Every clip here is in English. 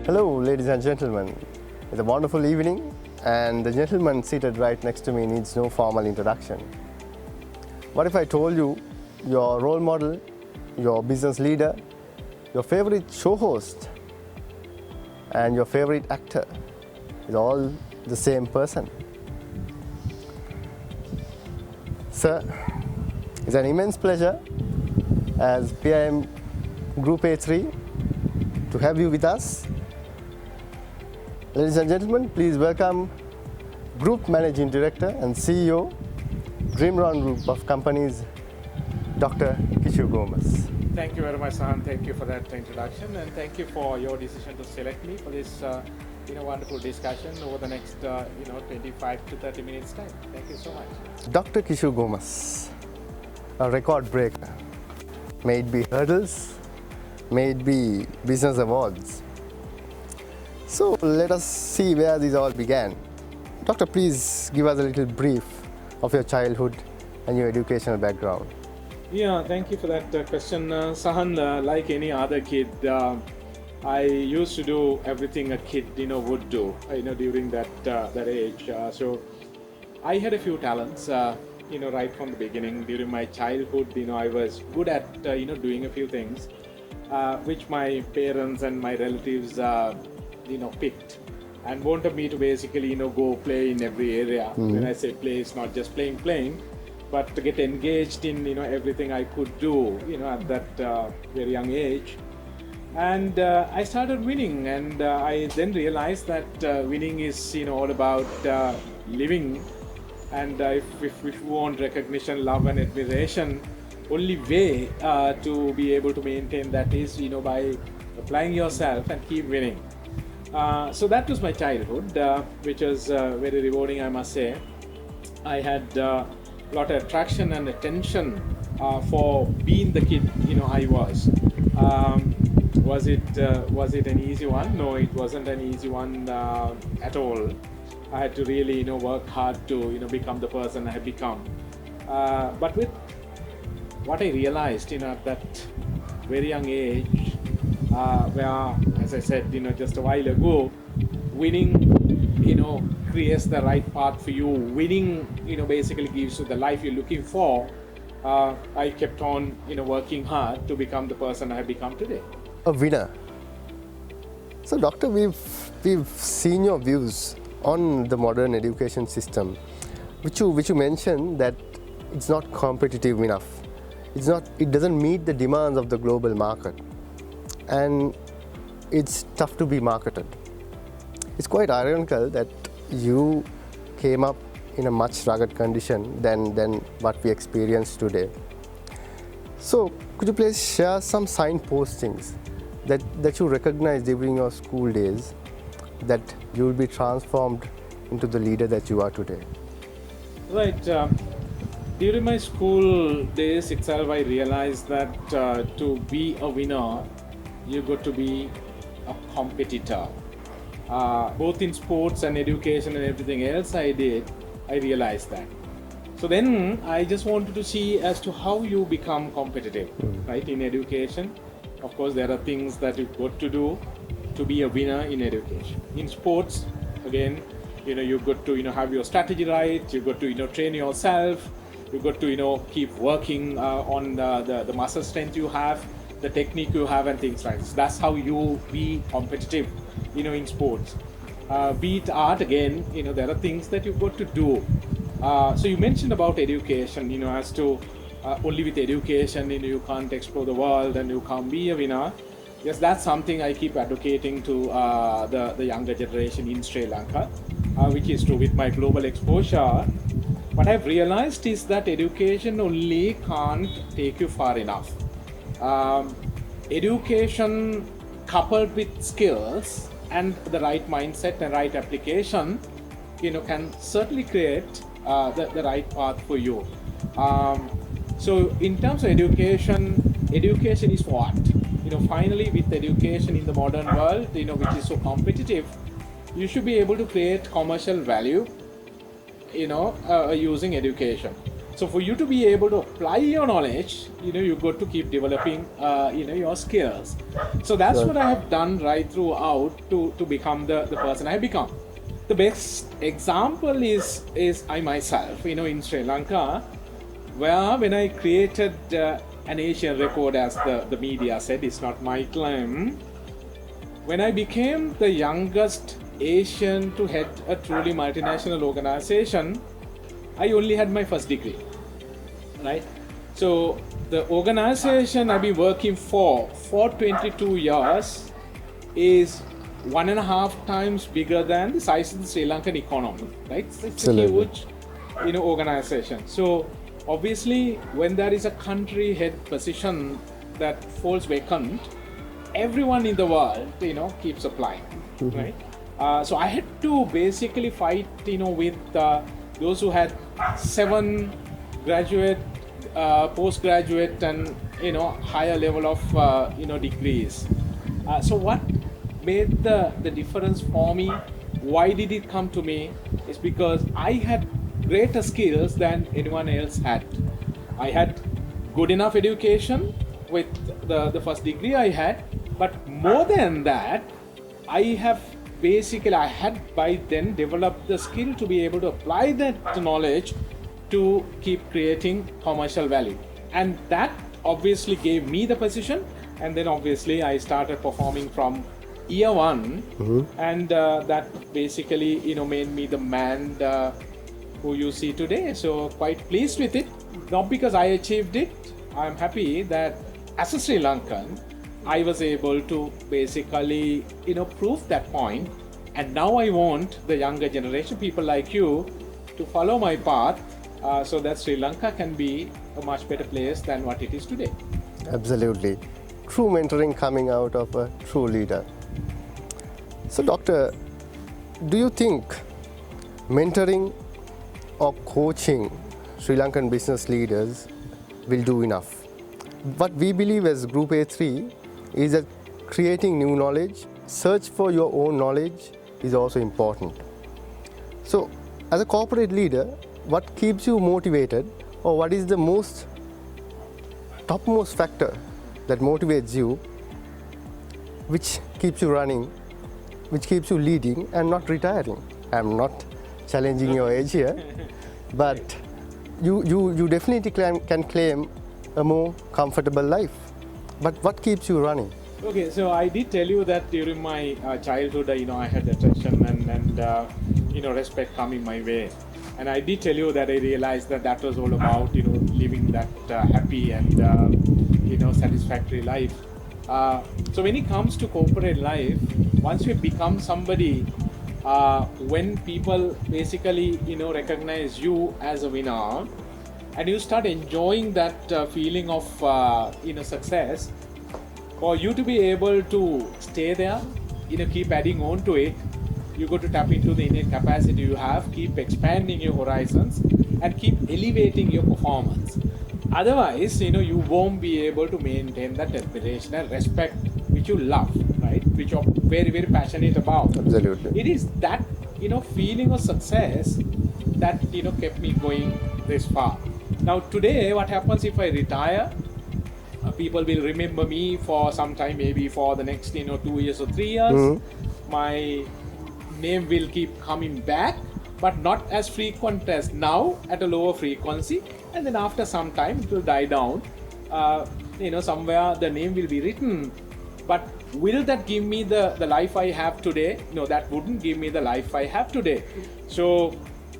Hello, ladies and gentlemen. It's a wonderful evening, and the gentleman seated right next to me needs no formal introduction. What if I told you your role model, your business leader, your favorite show host, and your favorite actor is all the same person? Sir, it's an immense pleasure as PIM Group A3 to have you with us. Ladies and gentlemen, please welcome Group Managing Director and CEO, Dreamron Group of Companies, Dr. Kishu Gomes. Thank you very much, Sahan. Thank you for that introduction, and thank you for your decision to select me for this wonderful discussion over the next 25 to 30 minutes time. Thank you so much. Dr. Kishu Gomes, a record breaker. May it be hurdles, may it be business awards. So let us see where this all began. Doctor, please give us a little brief of your childhood and your educational background. Yeah, thank you for that question, Sahan. Like any other kid, I used to do everything a kid would do during that age. So I had a few talents right from the beginning. During my childhood, I was good at doing a few things which my parents and my relatives picked and wanted me to basically go play in every area. When I say play, it's not just playing, but to get engaged in everything I could do at that very young age. And I started winning, and I then realized that winning is all about living. And if we want recognition, love and admiration, only way to be able to maintain that is by applying yourself and keep winning. So that was my childhood, which was very rewarding, I must say. I had a lot of attraction and attention for being the kid I was. Was it an easy one? No, it wasn't an easy one at all. I had to really work hard to become the person I had become. But with what I realized at that very young age, where, as I said just a while ago, winning creates the right path for you. Winning basically gives you the life you're looking for. I kept on working hard to become the person I have become today. A winner. So doctor, we've seen your views on the modern education system, which you mentioned that it's not competitive enough. It doesn't meet the demands of the global market, and it's tough to be marketed. It's quite ironical that you came up in a much rugged condition than what we experience today. So could you please share some signpostings that you recognized during your school days that you will be transformed into the leader that you are today? Right. During my school days itself, I realized that to be a winner, you got to be a competitor. Both in sports and education and everything else I did, I realized that. So then I just wanted to see as to how you become competitive, right? In education, of course, there are things that you've got to do to be a winner in education. In sports, again, you've got to have your strategy right. You've got to train yourself. You've got to keep working on the muscle strength you have, the technique you have, and things like this. That's how you be competitive in sports. Be it art, again, there are things that you've got to do. So you mentioned about education, as to only with education you can't explore the world and you can't be a winner. Yes, that's something I keep advocating to the younger generation in Sri Lanka, which is true with my global exposure. What I've realized is that education only can't take you far enough. Education coupled with skills and the right mindset and right application, can certainly create the right path for you. So in terms of education is what? Finally, with education in the modern world, which is so competitive, you should be able to create commercial value, using education. So for you to be able to apply your knowledge, you got to keep developing, your skills. So that's Sure. what I have done right throughout to become the person I have become. The best example is I myself, in Sri Lanka, where when I created an Asian record, as the media said, it's not my claim. When I became the youngest Asian to head a truly multinational organization, I only had my first degree, right? So the organization I've been working for 22 years is 1.5 times bigger than the size of the Sri Lankan economy, right? It's a Absolutely. huge, organization. So obviously, when there is a country head position that falls vacant, everyone in the world, keeps applying, right? So I had to basically fight, with those who had 7 graduate, postgraduate, and higher level of degrees. So what made the difference for me? Why did it come to me? Is because I had greater skills than anyone else had. I had good enough education with the first degree I had, but more than that, I had by then developed the skill to be able to apply that knowledge to keep creating commercial value, and that obviously gave me the position. And then obviously I started performing from year one, and that basically made me the man who you see today. So quite pleased with it, not because I achieved it. I'm happy that as a Sri Lankan I was able to basically prove that point, and now I want the younger generation, people like you, to follow my path, so that Sri Lanka can be a much better place than what it is today. Absolutely. True mentoring coming out of a true leader. So, Doctor, do you think mentoring or coaching Sri Lankan business leaders will do enough? What we believe as Group A3 is that creating new knowledge, search for your own knowledge is also important. So, as a corporate leader, what keeps you motivated, or what is the topmost factor that motivates you, which keeps you running, which keeps you leading and not retiring? I'm not challenging your age here, but you definitely can claim a more comfortable life. But what keeps you running? Okay, so I did tell you that during my childhood, I had attention and respect coming my way, and I did tell you that I realized that was all about living that happy and satisfactory life. So when it comes to corporate life, once you become somebody, when people basically recognize you as a winner, and you start enjoying that feeling of success, for you to be able to stay there, keep adding on to it, you got to tap into the innate capacity you have, keep expanding your horizons, and keep elevating your performance. Otherwise, you won't be able to maintain that admiration and respect which you love, right? Which you're very, very passionate about. Absolutely. It is that feeling of success that kept me going this far. Now today, what happens if I retire? People will remember me for some time, maybe for the next 2 years or 3 years. My name will keep coming back, but not as frequent as now, at a lower frequency, and then after some time it will die down. Somewhere the name will be written, but will that give me the life I have today? No, that wouldn't give me the life I have today. So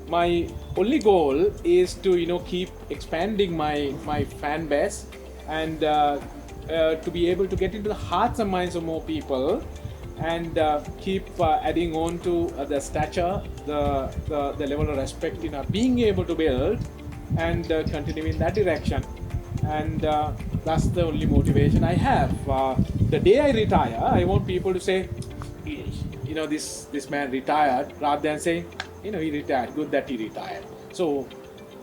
my only goal is to keep expanding my fan base, and to be able to get into the hearts and minds of more people, and keep adding on to the stature, the level of respect being able to build, and continue in that direction. And that's the only motivation I have. The day I retire, I want people to say, this man retired, rather than saying, he retired, good that he retired. So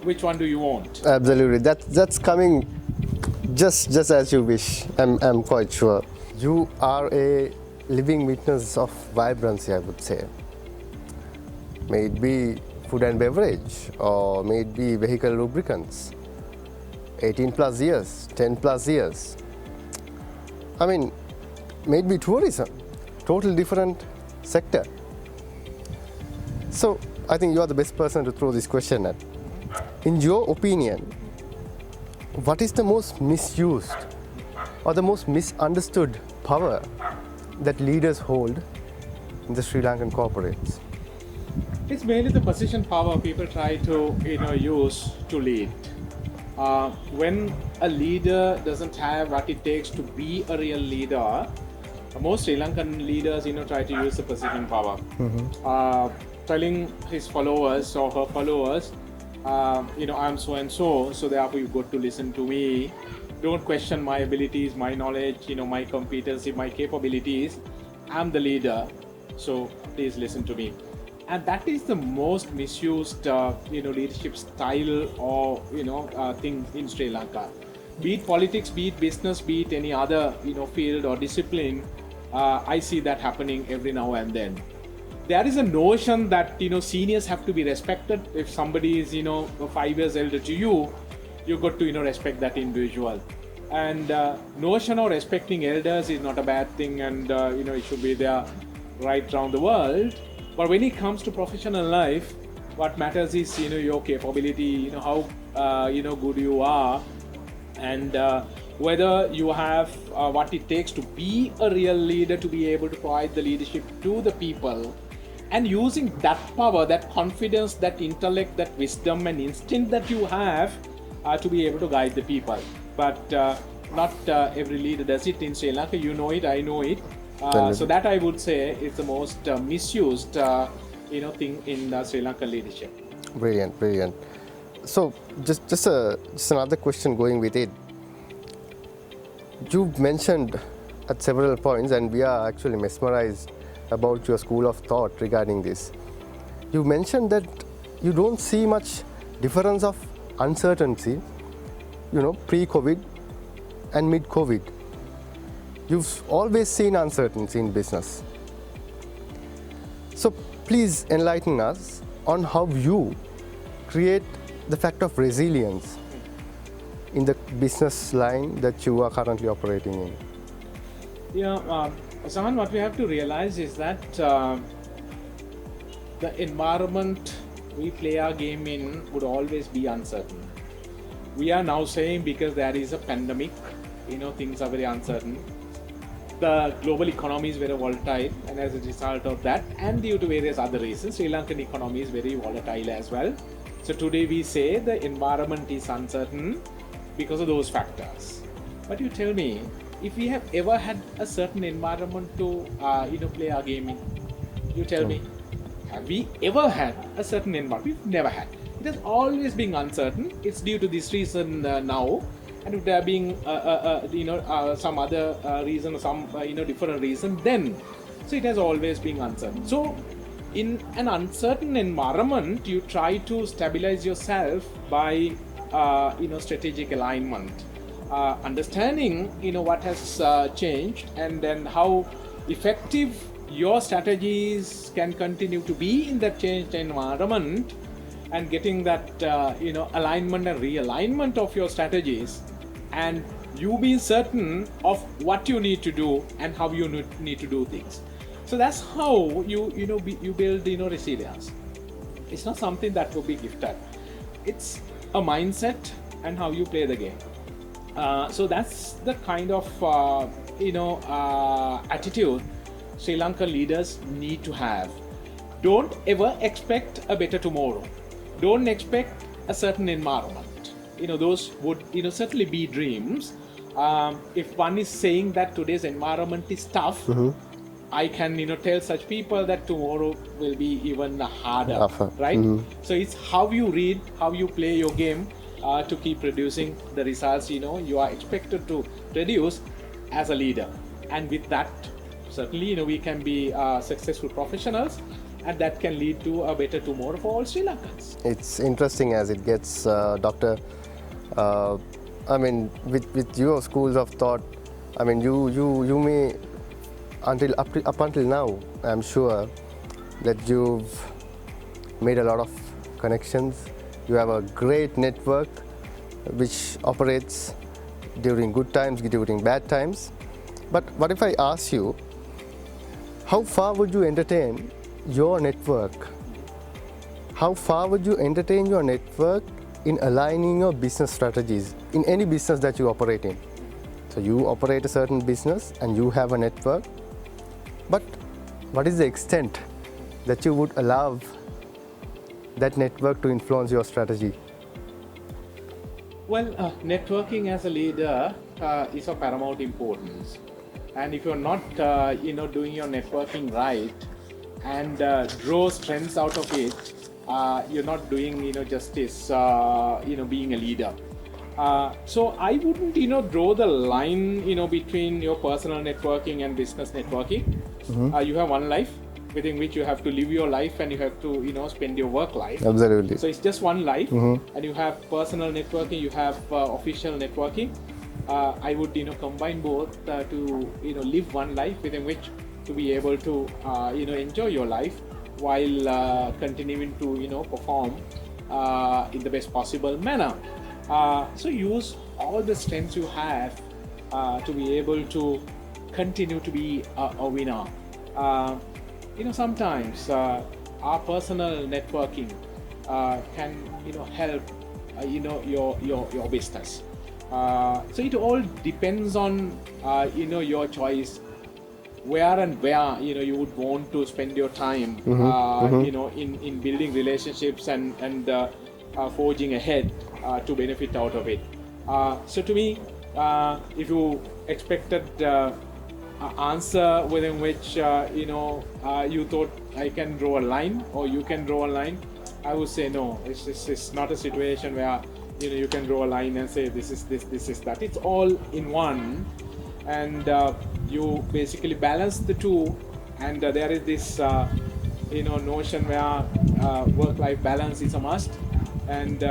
which one do you want? Absolutely. That's coming just as you wish. I'm quite sure. You are a living witness of vibrancy, I would say. May it be food and beverage, or may it be vehicle lubricants, 18 plus years, 10 plus years. I mean, may it be tourism, total different sector. So I think you are the best person to throw this question at. In your opinion, what is the most misused or the most misunderstood power that leaders hold in the Sri Lankan corporates? It's mainly the position power people try to use to lead. When a leader doesn't have what it takes to be a real leader, most Sri Lankan leaders try to use the position power, telling his followers or her followers, I'm so and so, so therefore you got to listen to me. Don't question my abilities, my knowledge, my competency, my capabilities. I'm the leader, so please listen to me. And that is the most misused, leadership style or thing in Sri Lanka. Be it politics, be it business, be it any other field or discipline. I see that happening every now and then. There is a notion that seniors have to be respected. If somebody is 5 years elder to you, you got to respect that individual. And notion of respecting elders is not a bad thing, and it should be there right around the world. But when it comes to professional life, what matters is your capability, how good you are, and whether you have what it takes to be a real leader, to be able to provide the leadership to the people, and using that power, that confidence, that intellect, that wisdom and instinct that you have to be able to guide the people. But not every leader does it in Sri Lanka. You know it, I know it. So that I would say is the most misused thing in Sri Lankan leadership. Brilliant, brilliant. So just another question going with it. You've mentioned at several points, and we are actually mesmerized about your school of thought regarding this. You mentioned that you don't see much difference of uncertainty, pre-COVID and mid-COVID. You've always seen uncertainty in business. So please enlighten us on how you create the fact of resilience in the business line that you are currently operating in. Sahan, what we have to realize is that the environment we play our game in would always be uncertain. We are now saying because there is a pandemic, things are very uncertain. The global economy is very volatile, and as a result of that, and due to various other reasons, Sri Lankan economy is very volatile as well. So today we say the environment is uncertain because of those factors. But you tell me, if we have ever had a certain environment to play our game in, you tell me, have we ever had a certain environment? We've never had. It has always been uncertain. It's due to this reason now. And if there being some other reason, some different reason, then so it has always been uncertain. So in an uncertain environment, you try to stabilize yourself by strategic alignment, understanding what has changed, and then how effective your strategies can continue to be in that changed environment, and getting that alignment and realignment of your strategies, and you being certain of what you need to do and how you need to do things. So that's how you build resilience. It's not something that will be gifted. It's a mindset and how you play the game. So that's the kind of attitude Sri Lankan leaders need to have. Don't ever expect a better tomorrow. Don't expect a certain environment. Those would certainly be dreams. If one is saying that today's environment is tough, I can tell such people that tomorrow will be even harder, right? So it's how you read, how you play your game to keep producing the results you are expected to produce as a leader. And with that, certainly we can be successful professionals, and that can lead to a better tomorrow for all Sri Lankans. It's interesting as it gets, Doctor. With your schools of thought, you may up until now, I'm sure that you've made a lot of connections, you have a great network which operates during good times, during bad times. But what if I ask you, how far would you entertain your network? How far would you entertain your network in aligning your business strategies in any business that you operate in? So you operate a certain business and you have a network, but what is the extent that you would allow that network to influence your strategy? Well, networking as a leader is of paramount importance, and if you're not, doing your networking right and draw strengths out of it, you're not doing, justice, being a leader. So I wouldn't, draw the line, between your personal networking and business networking. You have one life within which you have to live your life and you have to, spend your work life. Absolutely. So it's just one life, and you have personal networking, you have official networking. I would, combine both to, live one life within which to be able to, enjoy your life while continuing to, perform in the best possible manner. So use all the strengths you have to be able to continue to be a winner. Sometimes our personal networking can, help, your business. So it all depends on, your choice, where and where, you would want to spend your time, in building relationships and forging ahead to benefit out of it. So to me, if you expected answer within which you thought I can draw a line or you can draw a line, I would say no. It's not a situation where you can draw a line and say this is that. It's all in one, and you basically balance the two. And there is this notion where work-life balance is a must. And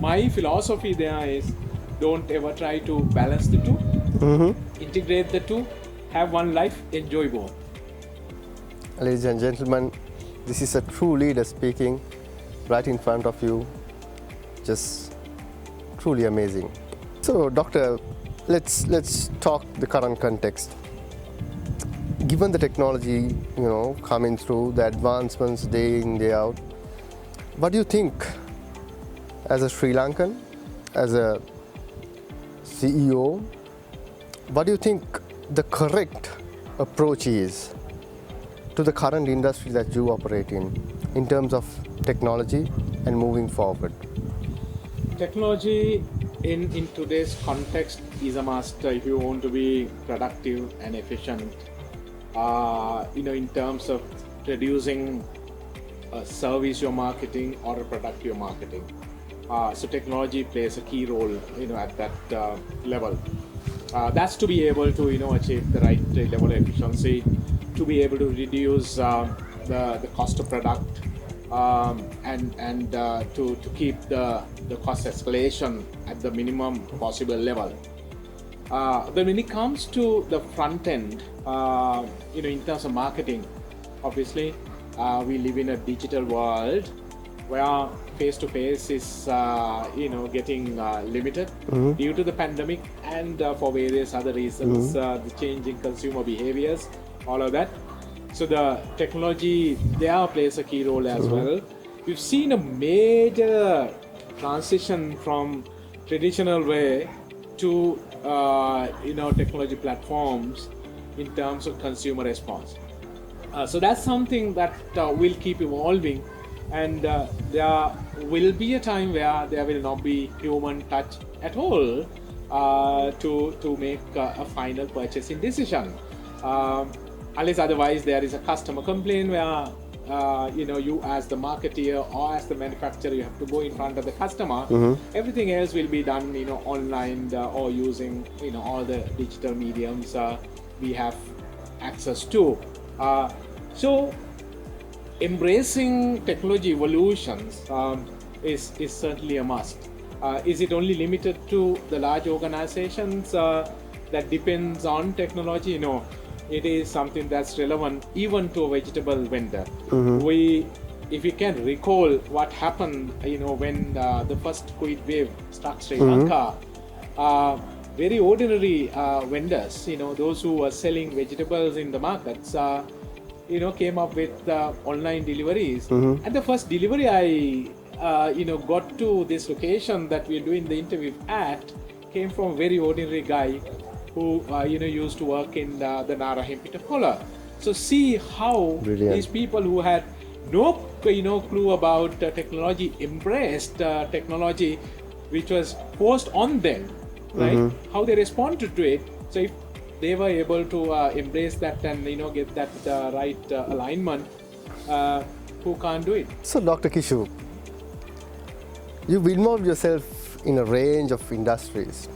my philosophy there is, don't ever try to balance the two. Integrate the two. Have one life, enjoy both. Ladies and gentlemen, this is a true leader speaking right in front of you. Just truly amazing. So, Doctor, let's talk the current context. Given the technology, coming through, the advancements day in, day out, what do you think as a Sri Lankan, as a CEO, what do you think the correct approach is to the current industry that you operate in terms of technology and moving forward? Technology in today's context is a must if you want to be productive and efficient, in terms of producing a service you're marketing or a product you're marketing. So technology plays a key role, at that level. That's to be able to, achieve the right level of efficiency, to be able to reduce the cost of product, and to keep the cost escalation at the minimum possible level. But when it comes to the front end, in terms of marketing, obviously we live in a digital world where face-to-face is getting limited due to the pandemic and for various other reasons, the changing consumer behaviors, all of that. So the technology there plays a key role as well. We've seen a major transition from traditional way to technology platforms in terms of consumer response. So that's something that will keep evolving, and there will be a time where there will not be human touch at all to make a final purchasing decision. Unless otherwise there is a customer complaint where you as the marketeer or as the manufacturer, you have to go in front of the customer. Everything else will be done online or using all the digital mediums we have access to. So embracing technology evolutions is certainly a must. Is it only limited to the large organizations that depends on technology? No, it is something that's relevant even to a vegetable vendor. We if you can recall what happened, when the first COVID wave struck Sri Lanka, very ordinary vendors, those who were selling vegetables in the markets, came up with online deliveries. And the first delivery I, got to this location that we're doing the interview at came from a very ordinary guy who, used to work in the Nara Hempitakola. So see how Brilliant. these people who had no, clue about technology embraced technology which was forced on them, right? How they responded to it. So if they were able to embrace that and get that right alignment, who can't do it? So, Dr. Kishu, you've involved yourself in a range of industries.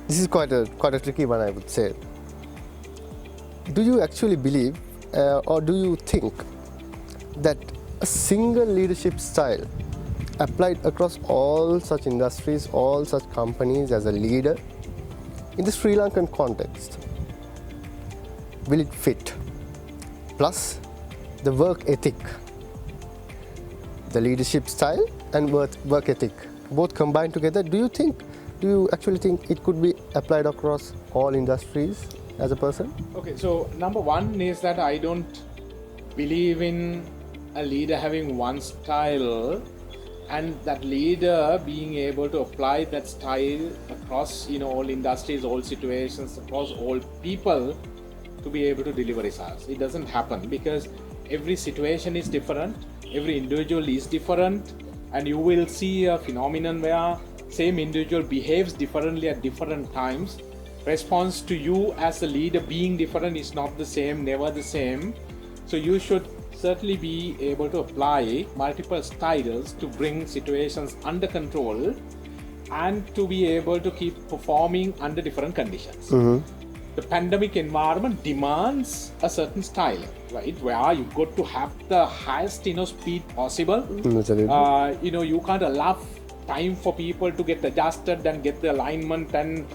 This is quite a tricky one, I would say. Do you actually believe, or do you think that a single leadership style applied across all such industries, all such companies as a leader in the Sri Lankan context, will it fit? Plus, the work ethic, the leadership style and work ethic, both combined together, do you actually think it could be applied across all industries as a person? Okay, so number one is that I don't believe in a leader having one style and that leader being able to apply that style across all industries, all situations, across all people to be able to deliver results. It doesn't happen because every situation is different, every individual is different, and you will see a phenomenon where same individual behaves differently at different times. Response to you as a leader being different is not the same, never the same. So you should certainly be able to apply multiple styles to bring situations under control and to be able to keep performing under different conditions. The pandemic environment demands a certain style, right? Where you got to have the highest speed possible. You can't allow time for people to get adjusted and get the alignment and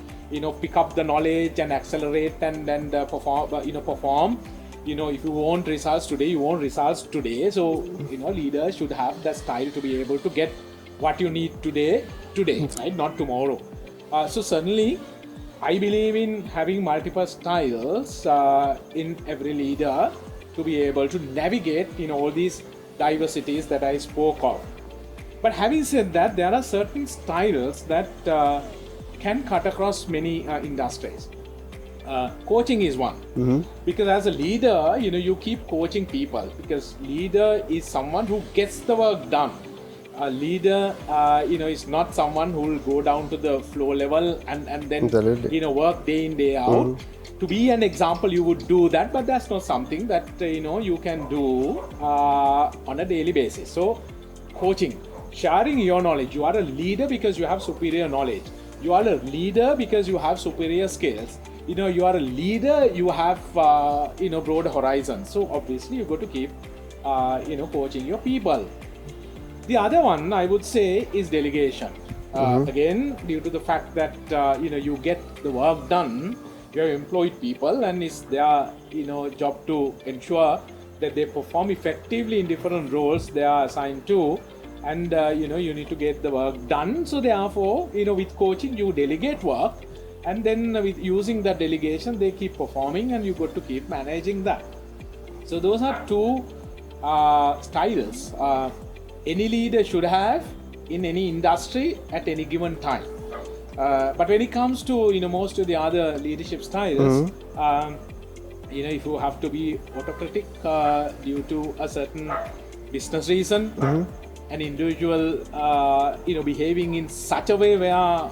pick up the knowledge and accelerate and then perform. If you want results today, you want results today. So leaders should have the style to be able to get what you need today, right? Not tomorrow. So certainly I believe in having multiple styles in every leader to be able to navigate all these diversities that I spoke of. But having said that, there are certain styles that can cut across many industries. Coaching is one, because as a leader, you keep coaching people because leader is someone who gets the work done. A leader, is not someone who will go down to the floor level and then work day in day out. To be an example, you would do that, but that's not something that you can do on a daily basis. So, coaching, sharing your knowledge. You are a leader because you have superior knowledge. You are a leader because you have superior skills. You are a leader, you have broad horizons. So obviously you got to keep coaching your people. The other one I would say is delegation. Again, due to the fact that you get the work done, you have employed people and it's their job to ensure that they perform effectively in different roles they are assigned to, and you need to get the work done. So therefore, with coaching you delegate work, and then with using that delegation they keep performing and you got to keep managing that. So those are two styles any leader should have in any industry at any given time. But when it comes to most of the other leadership styles, if you have to be autocratic due to a certain business reason, an individual behaving in such a way where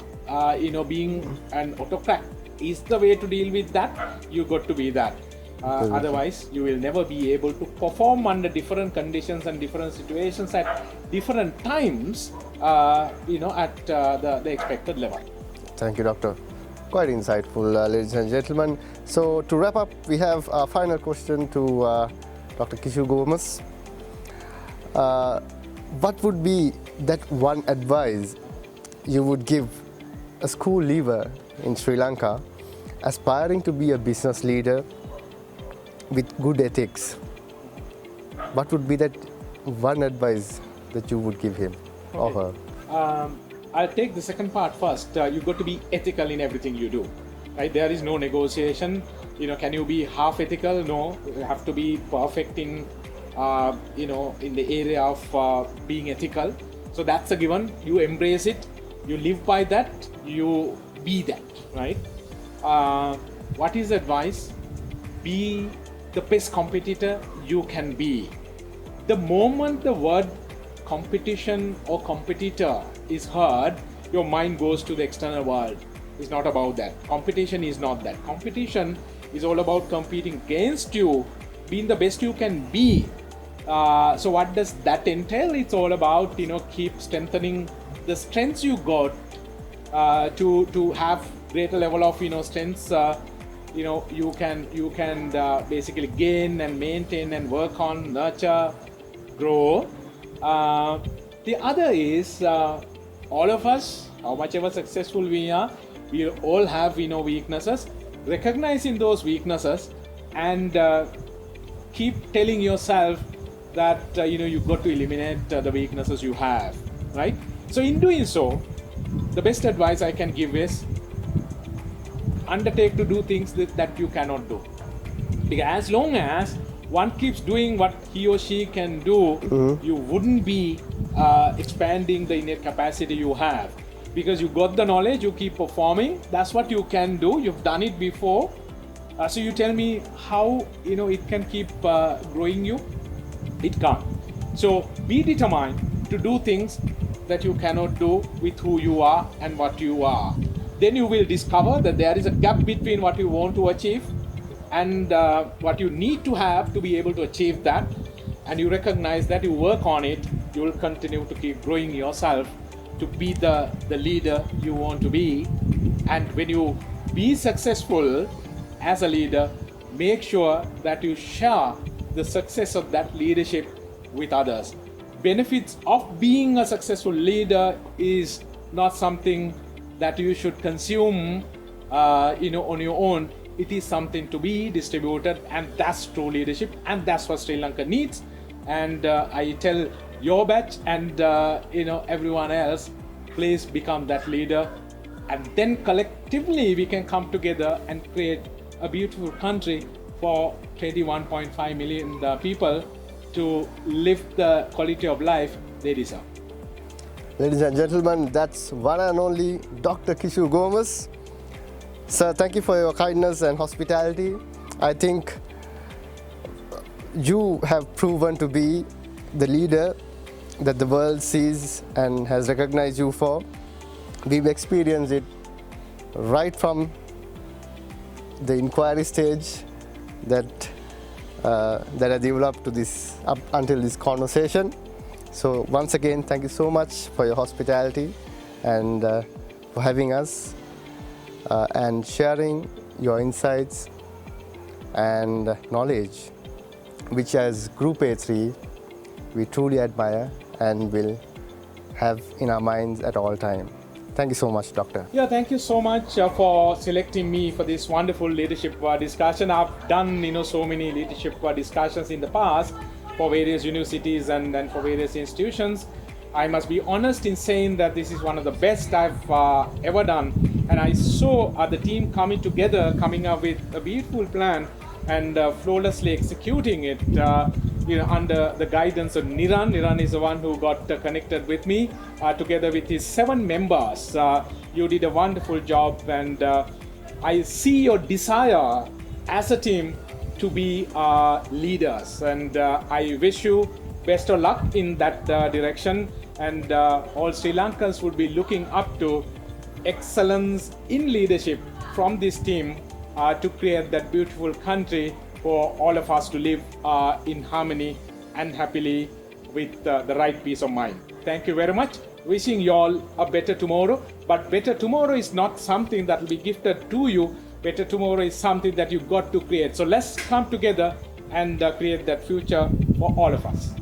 being an autocrat is the way to deal with that, you got to be that. Otherwise, you will never be able to perform under different conditions and different situations at different times, at the expected level. Thank you, Doctor. Quite insightful, ladies and gentlemen. So, to wrap up, we have a final question to Dr. Kishu Gomes. What would be that one advice you would give a school leaver in Sri Lanka aspiring to be a business leader with good ethics? What would be that one advice that you would give him or her? I'll take the second part first. You've got to be ethical in everything you do, right? There is no negotiation. Can you be half ethical? No, you have to be perfect in, in the area of being ethical. So that's a given. You embrace it. You live by that. You be that, right? What is advice? Be the best competitor you can be. The moment the word competition or competitor is heard, your mind goes to the external world. It's not about that. Competition is not that. Competition is all about competing against you, being the best you can be. So what does that entail? It's all about keep strengthening the strengths you got to have greater level of strengths. You can basically gain and maintain and work on, nurture, grow. The other is all of us, how much ever successful we are, we all have weaknesses. Recognizing those weaknesses and keep telling yourself that you've got to eliminate the weaknesses you have, right? So in doing so, the best advice I can give is undertake to do things that you cannot do. Because as long as one keeps doing what he or she can do, you wouldn't be expanding the innate capacity you have. Because you got the knowledge, you keep performing, that's what you can do, you've done it before. So you tell me how it can keep growing you? It can't. So be determined to do things that you cannot do with who you are and what you are. Then you will discover that there is a gap between what you want to achieve and what you need to have to be able to achieve that. And you recognize that, you work on it, you will continue to keep growing yourself to be the leader you want to be. And when you be successful as a leader, make sure that you share the success of that leadership with others. Benefits of being a successful leader is not something that you should consume on your own. It is something to be distributed, and that's true leadership, and that's what Sri Lanka needs. And I tell your batch and everyone else, please become that leader, and then collectively we can come together and create a beautiful country for 21.5 million people to live the quality of life they deserve. Ladies and gentlemen, that's one and only Dr. Kishu Gomes. Sir, thank you for your kindness and hospitality. I think you have proven to be the leader that the world sees and has recognized you for. We've experienced it right from the inquiry stage that has developed to this up until this conversation. So once again, thank you so much for your hospitality and for having us and sharing your insights and knowledge, which as Group A3 we truly admire and will have in our minds at all times. Thank you so much, Doctor. Yeah, thank you so much for selecting me for this wonderful leadership discussion. I've done so many leadership discussions in the past for various universities and for various institutions. I must be honest in saying that this is one of the best I've ever done, and I saw the team coming together, coming up with a beautiful plan and flawlessly executing it under the guidance of Niran. Niran is the one who got connected with me together with his 7 members. You did a wonderful job, and I see your desire as a team to be leaders, and I wish you best of luck in that direction, and all Sri Lankans would be looking up to excellence in leadership from this team to create that beautiful country for all of us to live in harmony and happily with the right peace of mind. Thank you very much. Wishing you all a better tomorrow. But better tomorrow is not something that will be gifted to you. Better tomorrow is something that you've got to create. So let's come together and create that future for all of us.